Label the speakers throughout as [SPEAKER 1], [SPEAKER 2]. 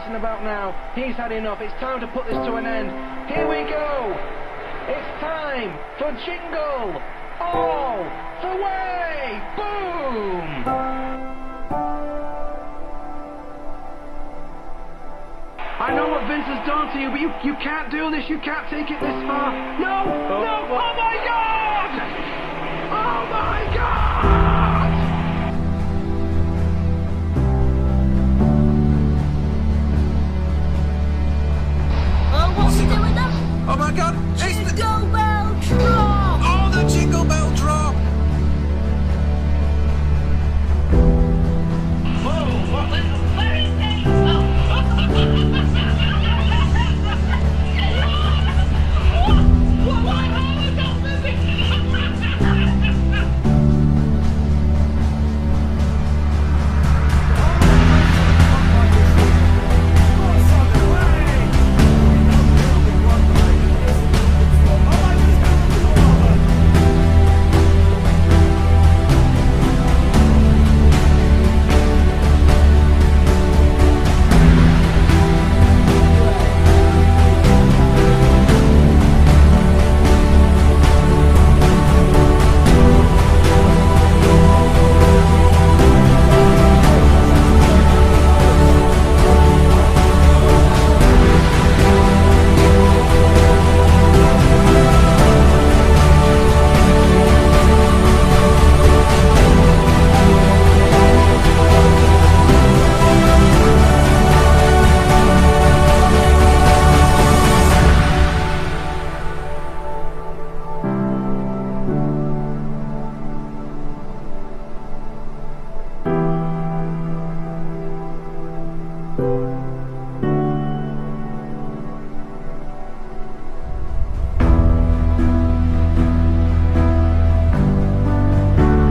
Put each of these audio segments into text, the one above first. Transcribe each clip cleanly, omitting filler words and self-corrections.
[SPEAKER 1] racing about now. He's had enough. It's time to put this to an end. Here we go. It's time for Jingle All the Way. Boom. I know what Vince has done to you, but you can't do this. You can't take it this far. No, no. Oh my God. Oh my God.
[SPEAKER 2] What's he doing now?
[SPEAKER 3] Oh my God!
[SPEAKER 2] Jingle bell drop!
[SPEAKER 3] Oh, the jingle bell drop!
[SPEAKER 4] Whoa, what little fairy tale! Why are we not moving?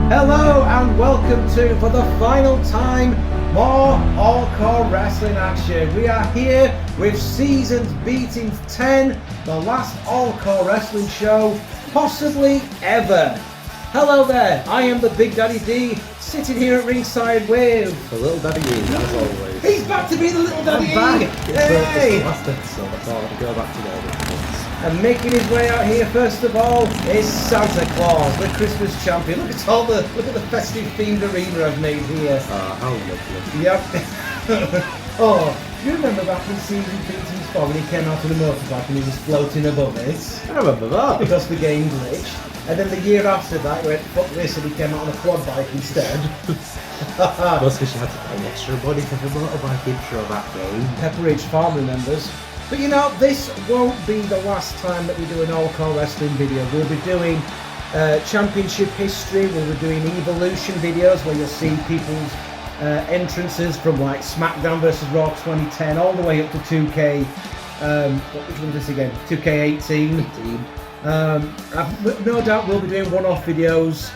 [SPEAKER 5] Hello and welcome to, for the final time, more All-CAW Wrestling action. We are here with seasons beating 10, the last All-CAW Wrestling show, possibly ever. Hello there, I am the Big Daddy D, sitting here at ringside with...
[SPEAKER 6] The little daddy E, as always.
[SPEAKER 5] He's back to be the little Daddy E!
[SPEAKER 6] Back.
[SPEAKER 5] Hey!
[SPEAKER 6] It's the last episode, I thought I'd go back to there.
[SPEAKER 5] And making his way out here first of all is Santa Claus, the Christmas champion. Look at the festive themed arena I've made here.
[SPEAKER 6] How lovely.
[SPEAKER 5] Yep. Oh, do you remember back in season 4 when he came out on a motorbike and he was floating above it?
[SPEAKER 6] I remember that.
[SPEAKER 5] Because the game glitched. And then the year after that he went, fuck this, and he came out on a quad bike instead.
[SPEAKER 6] That's because you had to pay extra money for the motorbike intro that game.
[SPEAKER 5] Pepperidge Farm remembers. But you know, this won't be the last time that we do an All-CAW Wrestling video. We'll be doing championship history, we'll be doing evolution videos where you'll see people's entrances from like SmackDown vs Raw 2010 all the way up to 2K, which one is this again? 2K18. I've no doubt we'll be doing one-off videos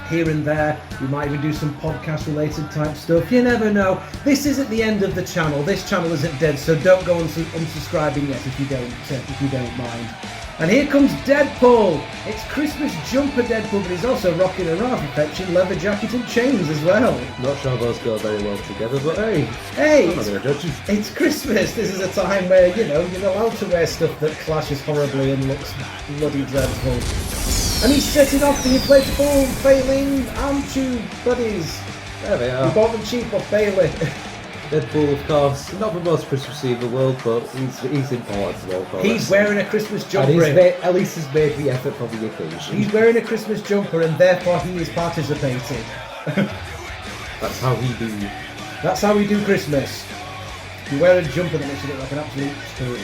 [SPEAKER 5] here and there. We might even do some podcast related type stuff. You never know. This isn't the end of the channel. This channel isn't dead, so don't go unsubscribing yet if you don't mind. And here comes Deadpool. It's Christmas Jumper Deadpool, but he's also rocking a rather fetching leather jacket and chains as well.
[SPEAKER 6] Not sure those go very well together, but hey,
[SPEAKER 5] Hey,
[SPEAKER 6] I'm not going to judge you.
[SPEAKER 5] it's Christmas. This is a time where, you know, you're allowed to wear stuff that clashes horribly and looks bloody dreadful. And he's setting off the inflatable failing arm tube buddies.
[SPEAKER 6] There they
[SPEAKER 5] We
[SPEAKER 6] are.
[SPEAKER 5] bought them cheap off Bailey.
[SPEAKER 6] Deadpool, of course, not the most Christmassy in the world, but he's important to all.
[SPEAKER 5] He's wearing a Christmas
[SPEAKER 6] and
[SPEAKER 5] jumper.
[SPEAKER 6] at least he's made the effort for the occasion.
[SPEAKER 5] He's wearing a Christmas jumper and therefore he is participating.
[SPEAKER 6] That's how he do.
[SPEAKER 5] That's how we do Christmas. You wear a jumper that makes you look like an absolute fool.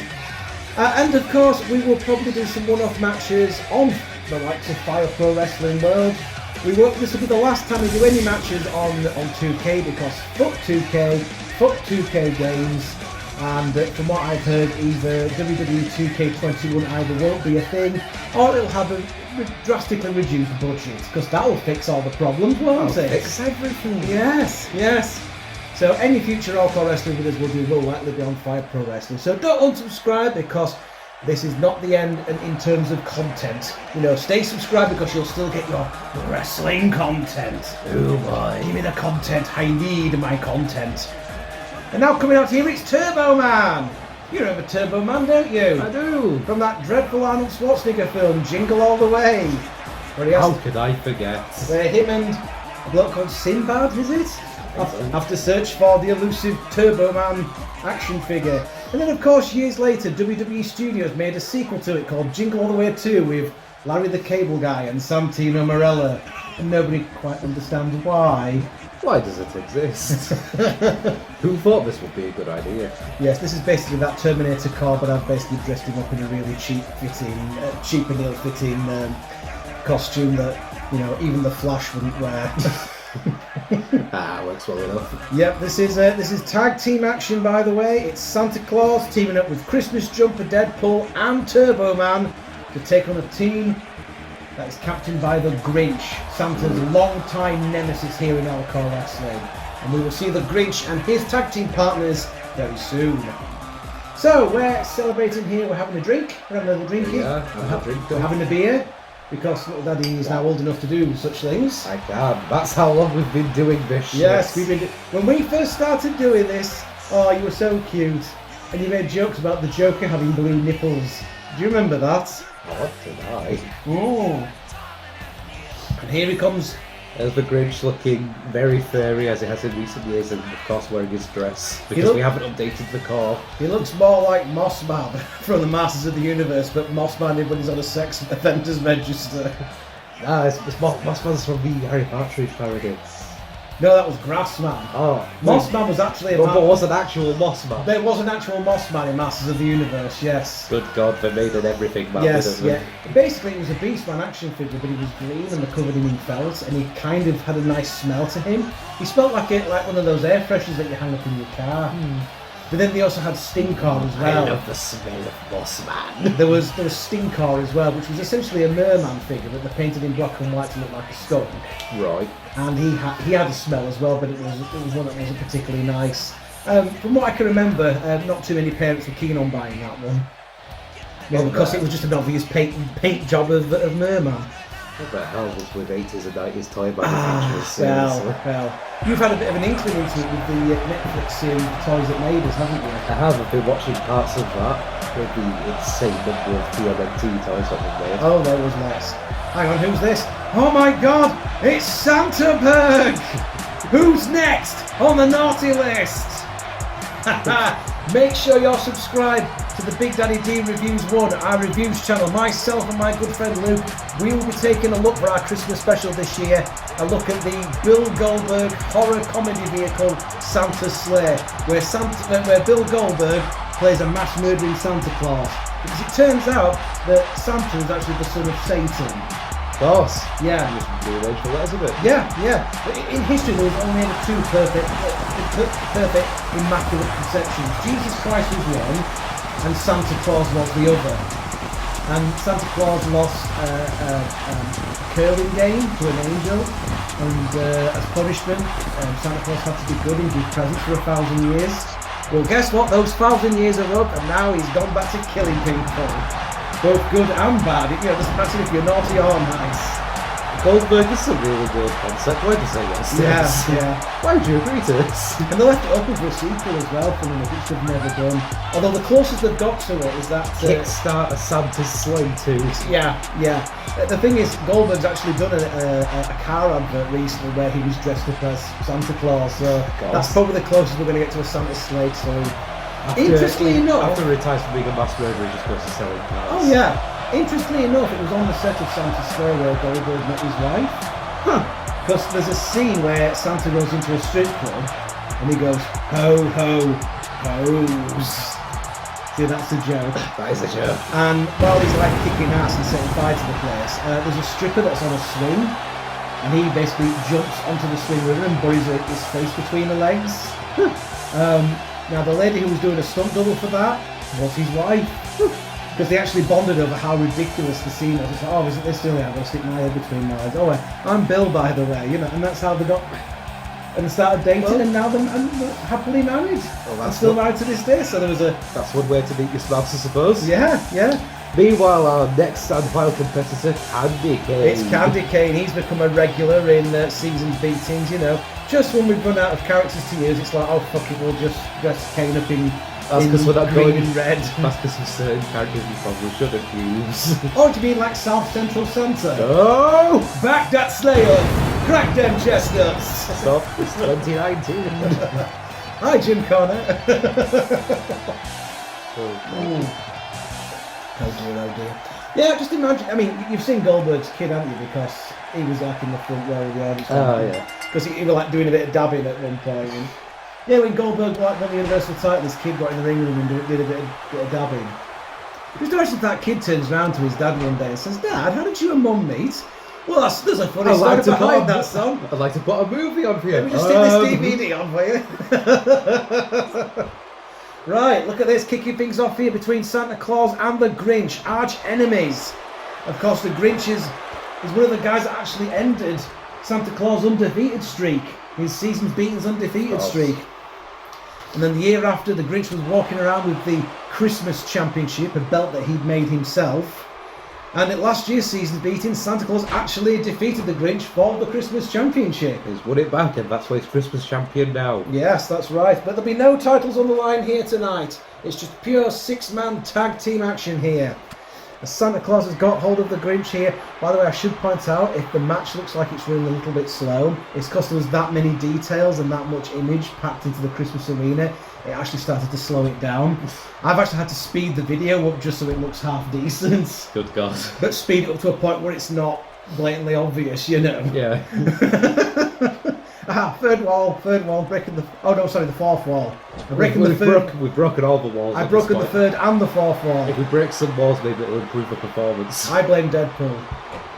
[SPEAKER 5] And of course, we will probably do some one-off matches on the likes of Fire Pro Wrestling World. This will be the last time we do any matches on 2K because fuck 2K, fuck 2K games. And from what I've heard, either WWE 2K21 either won't be a thing or it'll have a drastically reduced budget because that'll fix all the problems, won't it?
[SPEAKER 6] Fix everything.
[SPEAKER 5] Yes, yes. So any future All-CAW Wrestling videos we'll do will likely be on Fire Pro Wrestling. So don't unsubscribe because this is not the end in terms of content. You know, stay subscribed because you'll still get your wrestling content.
[SPEAKER 6] Oh boy.
[SPEAKER 5] Give me the content. I need my content. And now coming out here, it's Turbo Man. You remember Turbo Man, don't you?
[SPEAKER 6] I do.
[SPEAKER 5] From that dreadful Arnold Schwarzenegger film, Jingle All the Way. Where he has
[SPEAKER 6] How could I forget?
[SPEAKER 5] where him and a bloke called Sinbad, is it? Have to search for the elusive Turbo Man action figure. And then, of course, years later, WWE Studios made a sequel to it called Jingle All the Way 2 with Larry the Cable Guy and Santino Marella. And nobody quite understands why.
[SPEAKER 6] Why does it exist? Who thought this would be a good idea?
[SPEAKER 5] Yes, this is basically that Terminator car, but I've basically dressed him up in a really cheap and ill-fitting costume that, you know, even the Flash wouldn't wear.
[SPEAKER 6] Works well enough.
[SPEAKER 5] Yep, this is tag team action, by the way. It's Santa Claus teaming up with Christmas Jumper-clad Deadpool and Turbo Man to take on a team that is captained by the Grinch, Santa's long-time nemesis here in All-CAW Wrestling. And we will see the Grinch and his tag team partners very soon. So, we're celebrating here, we're having a drink, we're having a little drinky.
[SPEAKER 6] Yeah, having a drink.
[SPEAKER 5] We're having a beer, because little Daddy is now old enough to do such things.
[SPEAKER 6] I can. That's how long we've been doing this shit.
[SPEAKER 5] Yes, when we first started doing this, oh, you were so cute. And you made jokes about the Joker having blue nipples. Do you remember that?
[SPEAKER 6] What did I?
[SPEAKER 5] Oh. And here he comes.
[SPEAKER 6] There's the Grinch looking very furry as he has in recent years, and of course wearing his dress because we haven't updated the car.
[SPEAKER 5] He looks more like Mossman from the Masters of the Universe, but Mossman when he's on a sex offenders register.
[SPEAKER 6] Nah, it's Mossman's from the Harry Partridge parody.
[SPEAKER 5] No, that was Grassman.
[SPEAKER 6] Oh,
[SPEAKER 5] Mossman was actually a
[SPEAKER 6] but was an actual Mossman.
[SPEAKER 5] There was an actual Mossman in Masters of the Universe, yes.
[SPEAKER 6] Good God, they made an everything man.
[SPEAKER 5] Yes, yeah. Basically, it was a Beastman action figure, but he was green and they covered him in felt, and he kind of had a nice smell to him. He smelled like one of those air fresheners that you hang up in your car. But then they also had Stinkor as well.
[SPEAKER 6] I love the smell of Mossman.
[SPEAKER 5] There was Stinkor as well, which was essentially a merman figure, but they painted in black and white to look like a skunk.
[SPEAKER 6] Right.
[SPEAKER 5] And he had a smell as well, but it was one that wasn't particularly nice. From what I can remember, not too many parents were keen on buying that one. Well, because it was just an obvious paint job of merman.
[SPEAKER 6] What the hell was with 80s and 90s toy manufacturers?
[SPEAKER 5] Well, you've had a bit of an inkling into it with the Netflix series Toys That Made Us, haven't you?
[SPEAKER 6] I have. I've been watching parts of that with the insane number of TMNT toys that they've made.
[SPEAKER 5] Oh, there was less. Hang on, who's this? Oh my God, it's Santaberg! Who's next on the naughty list? Make sure you're subscribed to the Big Daddy D Reviews 1, our reviews channel. Myself and my good friend Luke, we will be taking a look for our Christmas special this year, a look at the Bill Goldberg horror comedy vehicle Santa's Sleigh, where Bill Goldberg plays a mass murdering Santa Claus. Because it turns out that Santa is actually the son of Satan.
[SPEAKER 6] Of course.
[SPEAKER 5] Yeah.
[SPEAKER 6] Just rearrange for letters a bit.
[SPEAKER 5] Yeah. But in history, there was only ever two perfect, immaculate conceptions. Jesus Christ was one, and Santa Claus was the other. And Santa Claus lost a curling game to an angel, and as punishment, Santa Claus had to be good and give presents for 1,000 years. Well, guess what? Those 1,000 years are up, and now he's gone back to killing people. Both good and bad. It doesn't matter if you're naughty or nice.
[SPEAKER 6] Goldberg is a really good concept. Why did they say yes?
[SPEAKER 5] Yeah.
[SPEAKER 6] Why would you agree to this?
[SPEAKER 5] And they left it open for a sequel as well, for me, which they've never done. Although the closest they've got to it is that
[SPEAKER 6] Kickstarter Santa's Sleigh 2.
[SPEAKER 5] Yeah. The thing is, Goldberg's actually done a car advert recently where he was dressed up as Santa Claus. So that's probably the closest we're going to get to a Santa's Sleigh 2. Interestingly enough,
[SPEAKER 6] after he retires from being a mass murderer, he just goes to selling cars.
[SPEAKER 5] Oh yeah. Interestingly enough, it was on the set of Santa's Sleigh where Goldberg met his wife. Because there's a scene where Santa goes into a strip club and he goes, ho, ho, hoes. See, that's a joke.
[SPEAKER 6] That is a joke.
[SPEAKER 5] And while he's like kicking ass and setting fire to the place, there's a stripper that's on a swing and he basically jumps onto the swing with her and buries his face between the legs. Now the lady who was doing a stunt double for that was his wife. Because they actually bonded over how ridiculous the scene was. It's like, oh, isn't this silly? I'm going to stick my head between my legs. Oh, I'm Bill, by the way, and that's how they got and started dating, and now they're happily married. And still married to this day. So there was a.
[SPEAKER 6] That's one way to meet your spouse, I suppose.
[SPEAKER 5] Yeah.
[SPEAKER 6] Meanwhile, our next and final competitor, Kandy Kane.
[SPEAKER 5] It's Kandy Kane. He's become a regular in seasons beatings. You know, just when we've run out of characters to use, it's like, oh fuck it, we'll just dress Kane up in.
[SPEAKER 6] That's because we're not
[SPEAKER 5] green
[SPEAKER 6] going
[SPEAKER 5] and red.
[SPEAKER 6] That's because of certain characters we probably shouldn't use.
[SPEAKER 5] Oh, do you mean like South Central Santa?
[SPEAKER 6] Oh!
[SPEAKER 5] Back that Sleigh up! Crack them chestnuts!
[SPEAKER 6] Stop, it's 2019.
[SPEAKER 5] Hi, Jim Connor. Oh dear. Yeah, just imagine. I mean, you've seen Goldberg's kid, haven't you? Because he was like in the front row of the audience.
[SPEAKER 6] Oh yeah.
[SPEAKER 5] Because he was like doing a bit of dabbing at one point. And, yeah, when Goldberg won the Universal title, this kid got in the ring with him and did a bit of dabbing. Just imagine if that kid turns round to his dad one day and says, "Dad, how did you and Mum meet?" Well, there's a funny story behind that song.
[SPEAKER 6] I'd like to put a movie on for you.
[SPEAKER 5] Let me just stick this DVD on for you. Right, look at this, kicking things off here between Santa Claus and the Grinch, arch enemies. Of course, the Grinch is one of the guys that actually ended Santa Claus' undefeated streak, his season's beatings undefeated streak. And then the year after, the Grinch was walking around with the Christmas Championship, a belt that he'd made himself. And at last year's season's beating, Santa Claus actually defeated the Grinch for the Christmas Championship.
[SPEAKER 6] He's won it back, and that's why he's Christmas champion now.
[SPEAKER 5] Yes, that's right. But there'll be no titles on the line here tonight. It's just pure six-man tag team action here. As Santa Claus has got hold of the Grinch here. By the way, I should point out, if the match looks like it's running a little bit slow, it's because there was that many details and that much image packed into the Christmas arena. It actually started to slow it down. I've actually had to speed the video up just so it looks half decent.
[SPEAKER 6] Good God.
[SPEAKER 5] But speed it up to a point where it's not blatantly obvious, you know.
[SPEAKER 6] Yeah.
[SPEAKER 5] Third wall, breaking the... Oh no, sorry, the fourth wall.
[SPEAKER 6] We've broken all the walls.
[SPEAKER 5] I've broken the third and the fourth wall.
[SPEAKER 6] If we break some walls, maybe it'll improve the performance.
[SPEAKER 5] I blame Deadpool.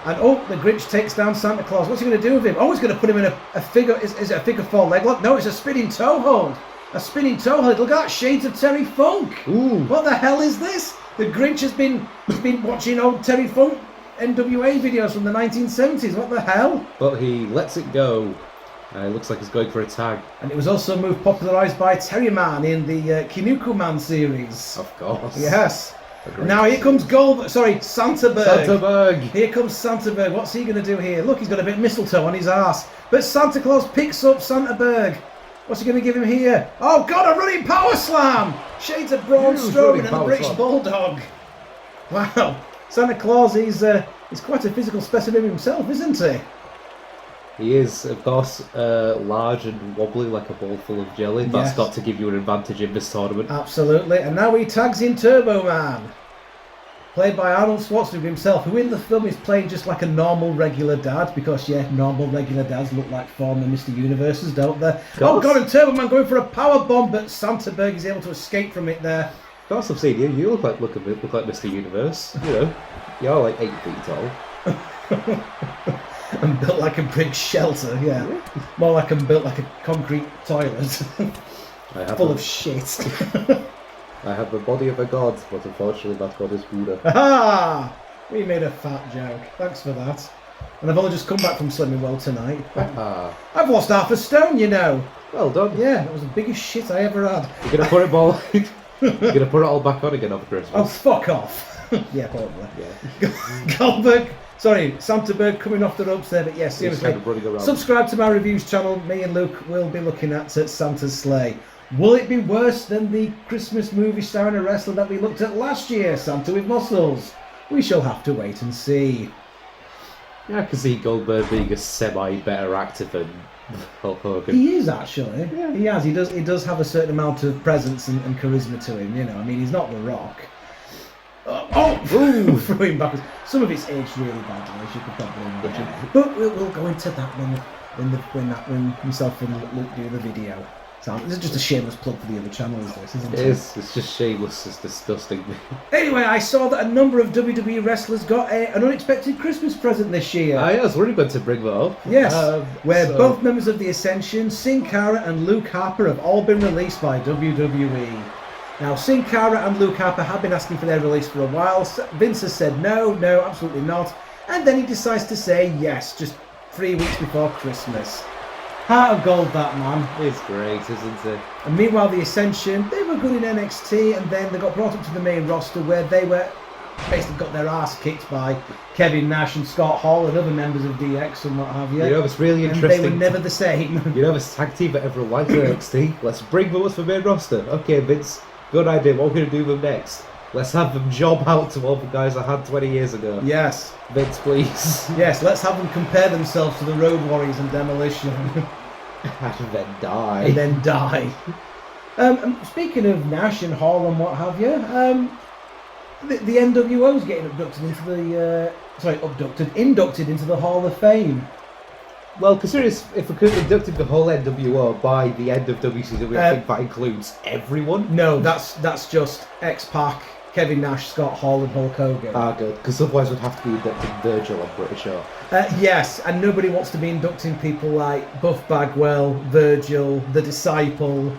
[SPEAKER 5] And the Grinch takes down Santa Claus. What's he going to do with him? Oh, he's going to put him in a figure... Is it a figure four leg lock? No, it's a spinning toe hold. A spinning toe hold. Look at that, shades of Terry Funk.
[SPEAKER 6] Ooh.
[SPEAKER 5] What the hell is this? The Grinch has been watching old Terry Funk NWA videos from the 1970s. What the hell?
[SPEAKER 6] But he lets it go. It looks like he's going for a tag.
[SPEAKER 5] And it was also a move popularised by Terry Man in the Kinuku Man series.
[SPEAKER 6] Of course.
[SPEAKER 5] Yes. Now here comes Santaberg.
[SPEAKER 6] Santaberg.
[SPEAKER 5] Here comes Santaberg. What's he going to do here? Look, he's got a bit of mistletoe on his arse. But Santa Claus picks up Santaberg. What's he going to give him here? Oh God, a running power slam! Shades of Braun Strowman and the British Bulldog. Wow. Santa Claus is quite a physical specimen himself, isn't he?
[SPEAKER 6] He is, of course, large and wobbly like a bowl full of jelly.
[SPEAKER 5] Yes.
[SPEAKER 6] That's got to give you an advantage in this tournament.
[SPEAKER 5] Absolutely. And now he tags in Turbo Man, played by Arnold Schwarzenegger himself, who in the film is playing just like a normal regular dad, because yeah, normal regular dads look like former Mr. Universes, don't they? Oh God, and Turbo Man going for a power bomb, but Santaberg is able to escape from it there.
[SPEAKER 6] Of course, I've seen you. You look like Mr. Universe. You know, you're like 8 feet tall.
[SPEAKER 5] I'm built like a brick shelter, yeah. More like I'm built like a concrete toilet. Full of shit.
[SPEAKER 6] I have the body of a god, but unfortunately that god is Buddha.
[SPEAKER 5] Aha! We made a fat joke. Thanks for that. And I've only just come back from Slimming Well tonight. I've lost half a stone, you know.
[SPEAKER 6] Well done.
[SPEAKER 5] Yeah, that was the biggest shit I ever had.
[SPEAKER 6] You're gonna put it all. You're gonna put it all back on again over Christmas.
[SPEAKER 5] Oh, fuck off. Yeah, probably.
[SPEAKER 6] Yeah.
[SPEAKER 5] Santaberg coming off the ropes there, but yes, seriously.
[SPEAKER 6] Kind of
[SPEAKER 5] subscribe to my reviews channel. Me and Luke will be looking at Santa's Sleigh. Will it be worse than the Christmas movie starring a wrestler that we looked at last year, Santa with Muscles? We shall have to wait and see.
[SPEAKER 6] Yeah, I can see Goldberg being a semi-better actor than Hulk Hogan.
[SPEAKER 5] He is actually. Yeah. He has. He does have a certain amount of presence and charisma to him. You know, I mean, he's not The Rock. Threw him backwards. Some of it's aged really badly, as you could probably imagine. But we'll go into that when myself and Luke do the video. So this is just a shameless plug for the other channel, isn't it?
[SPEAKER 6] It is. It's just shameless. It's disgusting.
[SPEAKER 5] Anyway, I saw that a number of WWE wrestlers got an unexpected Christmas present this year.
[SPEAKER 6] I was really going to bring that up.
[SPEAKER 5] Yes, where both members of the Ascension, Sin Cara and Luke Harper, have all been released by WWE. Now, Sin Cara and Luke Harper have been asking for their release for a while. Vince has said no, absolutely not. And then he decides to say yes, just 3 weeks before Christmas. Heart of gold, that man.
[SPEAKER 6] It's great, isn't it?
[SPEAKER 5] And meanwhile, the Ascension, they were good in NXT, and then they got brought up to the main roster where they were basically got their ass kicked by Kevin Nash and Scott Hall and other members of DX and what have you.
[SPEAKER 6] You know, it's really
[SPEAKER 5] and
[SPEAKER 6] interesting.
[SPEAKER 5] they were never the same.
[SPEAKER 6] You know, this tag team that everyone likes in NXT. Let's bring them up to the main roster. Okay, Vince, good idea. What we're going to do with them next? Let's have them job out to all the guys I had 20 years ago.
[SPEAKER 5] Yes.
[SPEAKER 6] Vince, please.
[SPEAKER 5] Yes, let's have them compare themselves to the Road Warriors and Demolition.
[SPEAKER 6] And then die.
[SPEAKER 5] And then die. Speaking of Nash and Hall and what have you, the NWO's getting abducted into the inducted into the Hall of Fame.
[SPEAKER 6] Well, considering if we could have inducted the whole NWO by the end of WCW, I think that includes everyone.
[SPEAKER 5] No, that's just X-Pac, Kevin Nash, Scott Hall and Hulk Hogan.
[SPEAKER 6] Ah, good, because otherwise we'd have to be inducting Virgil, I'm pretty sure.
[SPEAKER 5] Yes, and nobody wants to be inducting people like Buff Bagwell, Virgil, The Disciple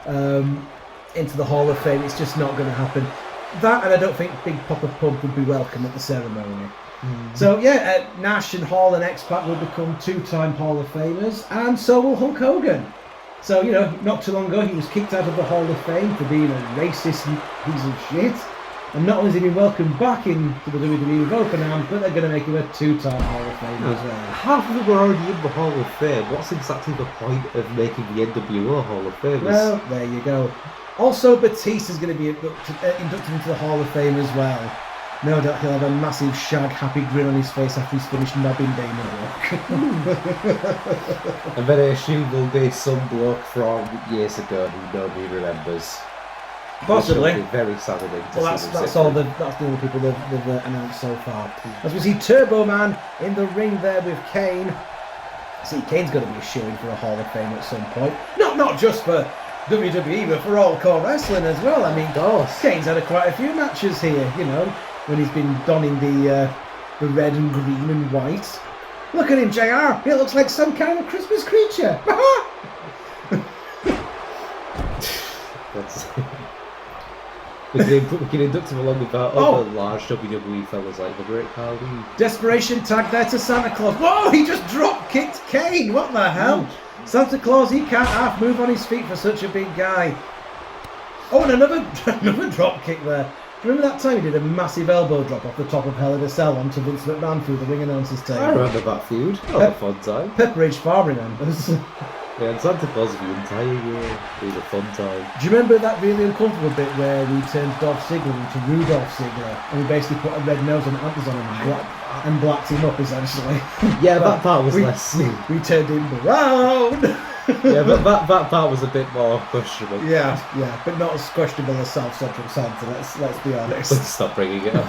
[SPEAKER 5] into the Hall of Fame. It's just not going to happen. That, and I don't think Big Papa Pump would be welcome at the ceremony. So yeah, Nash and Hall and X-Pac will become two-time Hall of Famers, and so will Hulk Hogan. So, you know, not too long ago he was kicked out of the Hall of Fame for being a racist piece of shit. And not only is he been welcomed back into the WWE with open arms, but they're going to make him a two-time Hall of Famer as well.
[SPEAKER 6] Half of them were already in the Hall of Fame. What's exactly the point of making the NWO Hall of Famers?
[SPEAKER 5] Well, there you go. Also, Batista's going to be inducted into the Hall of Fame as well. No doubt he'll have a massive shag happy grin on his face after he's finished knobbing Damon Rock.
[SPEAKER 6] And then I assume there'll be some bloke from years ago who nobody remembers.
[SPEAKER 5] Possibly.
[SPEAKER 6] Which will be very saddening to
[SPEAKER 5] Well,
[SPEAKER 6] see them
[SPEAKER 5] that's
[SPEAKER 6] sit
[SPEAKER 5] all.
[SPEAKER 6] through.
[SPEAKER 5] That's the only people they've announced so far. As we see Turbo Man in the ring there with Kane. See, Kane's going to be showing for a Hall of Fame at some point. Not just for WWE, but for All-CAW Wrestling as well. I mean, Kane's had quite a few matches here, you know, when he's been donning the red and green and white. Look at him, JR. He looks like some kind of Christmas creature.
[SPEAKER 6] We can induct him along with that other large WWE fellas like the Great Khali.
[SPEAKER 5] Desperation tag there to Santa Claus. Whoa, he just drop kicked Kane. What the hell? Santa Claus, he can't half move on his feet for such a big guy. Oh, and another drop kick there. Remember that time he did a massive elbow drop off the top of Hell in a Cell onto Vince McMahon through the ring announcer's table?
[SPEAKER 6] I remember that feud. What a fun time.
[SPEAKER 5] Pepperidge Farm remembers.
[SPEAKER 6] Yeah, and Santa Claus the entire year. It was a fun time.
[SPEAKER 5] Do you remember that really uncomfortable bit where we turned Dolph Ziggler into Rudolph Ziggler and we basically put a red nose and antlers on him and blacked him up essentially?
[SPEAKER 6] Yeah, that part was less.
[SPEAKER 5] We turned him brown.
[SPEAKER 6] Yeah, but that part was a bit more questionable.
[SPEAKER 5] Yeah, but not as questionable as self-centered Santa. Let's be honest.
[SPEAKER 6] Let's stop bringing it up.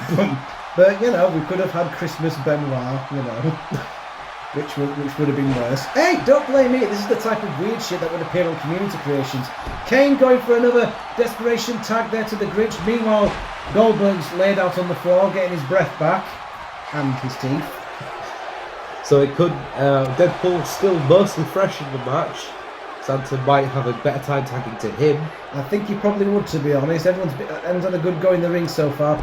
[SPEAKER 5] But you know, we could have had Christmas Benoit, you know. Which would have been worse. Hey, don't blame me. This is the type of weird shit that would appear on Community Creations. Kane going for another desperation tag there to the Grinch. Meanwhile, Goldberg's laid out on the floor, getting his breath back and his teeth.
[SPEAKER 6] So it could. Deadpool still mostly fresh in the match. Santa might have a better time tagging to him.
[SPEAKER 5] I think he probably would, to be honest. Everyone's had a good go in the ring so far.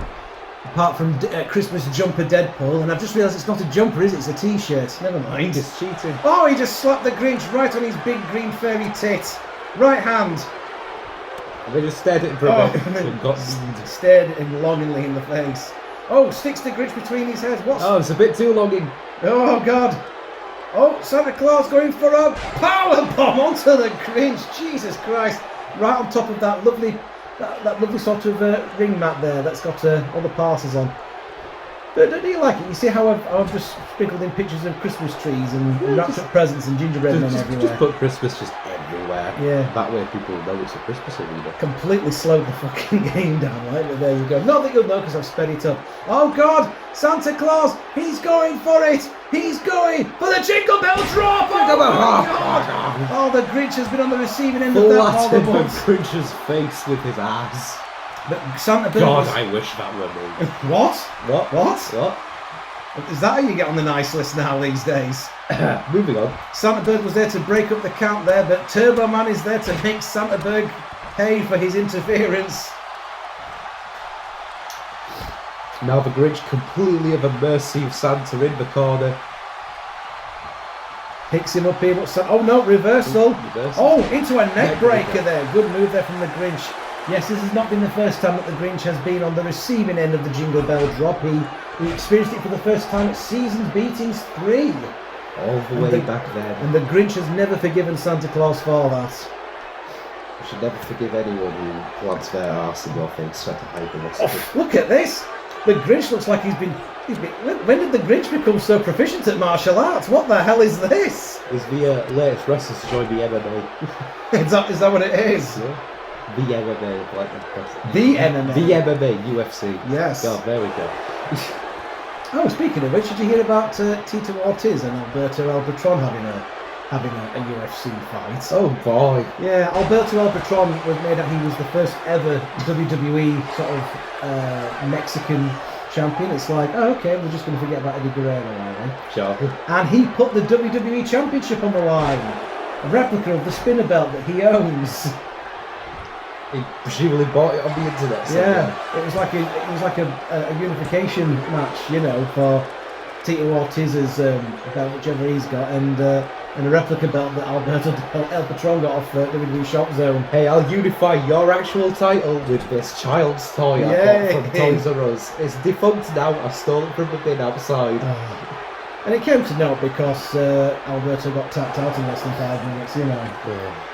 [SPEAKER 5] Apart from Christmas Jumper Deadpool, and I've just realised it's not a jumper, is it? It's a t-shirt. Never mind.
[SPEAKER 6] He's cheating.
[SPEAKER 5] Oh, he just slapped the Grinch right on his big green furry tit. Right hand.
[SPEAKER 6] And they just stared at him for a bit and got
[SPEAKER 5] stared at him longingly in the face. Oh, sticks the Grinch between his heads. What's...
[SPEAKER 6] Oh, it's a bit too longing.
[SPEAKER 5] Oh, God. Oh, Santa Claus going for a power bomb onto the Grinch. Jesus Christ. Right on top of that lovely... That lovely sort of ring mat there that's got all the parcels on. But don't you like it? You see how I've just sprinkled in pictures of Christmas trees and wrapped up presents and gingerbread men everywhere.
[SPEAKER 6] Just put Christmas just everywhere.
[SPEAKER 5] Yeah.
[SPEAKER 6] That way people know it's a Christmas arena.
[SPEAKER 5] Completely slowed the fucking game down, right? But there you go. Not that you'll know because I've sped it up. Oh God! Santa Claus! He's going for it! He's going for the Jingle Bell Drop! Oh, God! Oh, the Grinch has been on the receiving end of that horrible...
[SPEAKER 6] Grinch's face with his ass.
[SPEAKER 5] But Santaberg
[SPEAKER 6] God,
[SPEAKER 5] was...
[SPEAKER 6] I wish that were me.
[SPEAKER 5] What?
[SPEAKER 6] What?
[SPEAKER 5] Is that how you get on the nice list now these days?
[SPEAKER 6] Moving on.
[SPEAKER 5] Santaberg was there to break up the count there, but Turbo Man is there to make Santaberg pay for his interference.
[SPEAKER 6] Now the Grinch completely at the mercy of Santa in the corner.
[SPEAKER 5] Picks him up here, but oh no, reversal. Oh, into a neck breaker there. Good move there from the Grinch. Yes, this has not been the first time that the Grinch has been on the receiving end of the Jingle Bell drop. He experienced it for the first time at Seasons Beatings 3.
[SPEAKER 6] All the way back then.
[SPEAKER 5] And the Grinch has never forgiven Santa Claus for that.
[SPEAKER 6] You should never forgive anyone who plants their arse in your face trying to hide the recipe.
[SPEAKER 5] Oh, look at this! The Grinch looks like he's been. When did the Grinch become so proficient at martial arts? What the hell is this?
[SPEAKER 6] He's the latest wrestler to join the MMA.
[SPEAKER 5] Is that what it is?
[SPEAKER 6] Yeah. The MMA, like
[SPEAKER 5] the MMA.
[SPEAKER 6] The MMA, UFC.
[SPEAKER 5] Yes.
[SPEAKER 6] God, there we go.
[SPEAKER 5] Oh, speaking of which, did you hear about Tito Ortiz and Alberto El Patron having a UFC fight?
[SPEAKER 6] Oh boy.
[SPEAKER 5] Yeah, Alberto El Patron was made out he was the first ever WWE sort of Mexican champion. It's like, oh, okay, we're just going to forget about Eddie Guerrero, are we?
[SPEAKER 6] Sure.
[SPEAKER 5] And he put the WWE Championship on the line, a replica of the spinner belt that he owns.
[SPEAKER 6] He presumably bought it on the internet.
[SPEAKER 5] Yeah, it was like a unification match, you know, for Tito Ortiz's belt, whichever he's got, and a replica belt that Alberto El Patron got off WWE Shop Zone.
[SPEAKER 6] Hey, I'll unify your actual title with this child's toy I got from Toys R Us. It's defunct now. I stole it from the bin outside.
[SPEAKER 5] And it came to naught because Alberto got tapped out in less than 5 minutes, you know.
[SPEAKER 6] Yeah.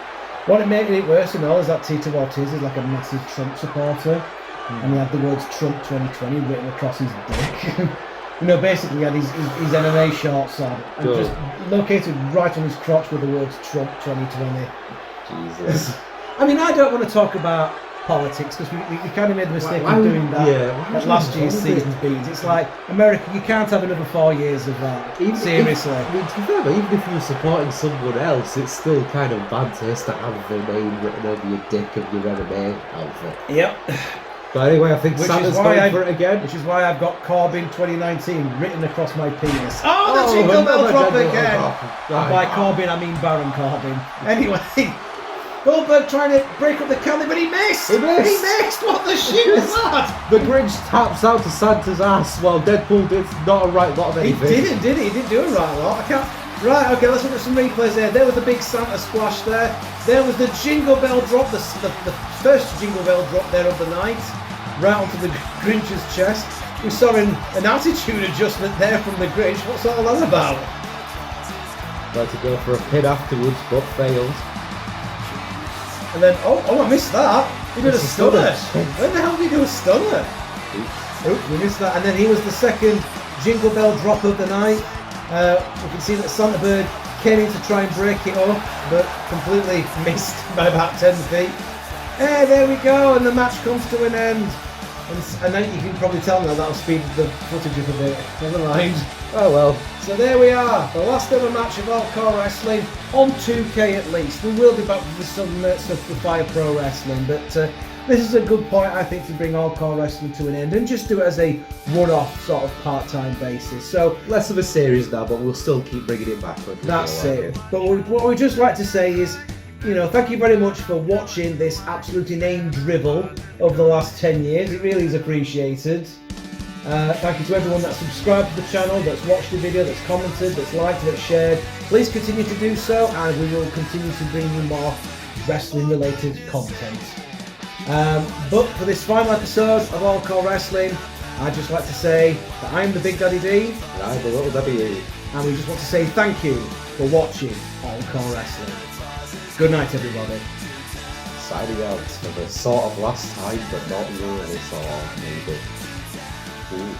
[SPEAKER 5] What made it worse and all is that Tito Ortiz is like a massive Trump supporter, and he had the words Trump 2020 written across his dick. You know, basically he had his MMA shorts on, and just located right on his crotch with the words Trump 2020.
[SPEAKER 6] Jesus.
[SPEAKER 5] I mean, I don't want to talk about politics because we kind of made the mistake of doing that at last year's Seasons Beans. It's like, America, you can't have another 4 years of that. Seriously.
[SPEAKER 6] Even if you're supporting someone else, it's still kind of bad taste to have their name written over your dick of your MMA outfit.
[SPEAKER 5] Yep.
[SPEAKER 6] But anyway, I think Santa's going for it again.
[SPEAKER 5] Which is why I've got Corbin 2019 written across my penis. Oh, the Jingle Bell drop again! And by Corbin, I mean Baron Corbin. Anyway, Goldberg trying to break up the candy, but he missed! He missed! What the shit was that?
[SPEAKER 6] The Grinch taps out to Santa's ass while Deadpool did not a right lot of anything.
[SPEAKER 5] He didn't, did he? He didn't do a right lot. I can't... Right, okay, let's look at some replays there. There was the big Santa splash there. There was the Jingle Bell drop, the first Jingle Bell drop there of the night. Right onto the Grinch's chest. We saw an attitude adjustment there from the Grinch. What's all that about?
[SPEAKER 6] Tried to go for a pin afterwards, but failed.
[SPEAKER 5] And then, oh, I missed that. He did a stunner. When the hell did he do a stunner? Oops, we missed that. And then he was the second Jingle Bell drop of the night. We can see that Santaberg came in to try and break it up, but completely missed by about 10 feet. Hey, there we go, and the match comes to an end. And then you can probably tell now that'll speed the footage up a bit. Never mind.
[SPEAKER 6] Oh well.
[SPEAKER 5] So there we are, the last ever match of All-CAW Wrestling on 2K at least. We will be back with some stuff for Fire Pro Wrestling, but this is a good point, I think, to bring All-CAW Wrestling to an end and just do it as a one-off sort of part-time basis. So
[SPEAKER 6] less of a series now, but we'll still keep bringing it back.
[SPEAKER 5] That's it. But what we'd just like to say is, you know, thank you very much for watching this absolute inane drivel of the last 10 years. It really is appreciated. Thank you to everyone that's subscribed to the channel, that's watched the video, that's commented, that's liked, that's shared. Please continue to do so, and we will continue to bring you more wrestling-related content. But for this final episode of All-CAW Wrestling, I'd just like to say that I'm the Big Daddy D.
[SPEAKER 6] And I'm the Little Daddy E.
[SPEAKER 5] And we just want to say thank you for watching All-CAW Wrestling. Good night, everybody.
[SPEAKER 6] Signing out for the sort of last time, but not really sort of, maybe. Ooh.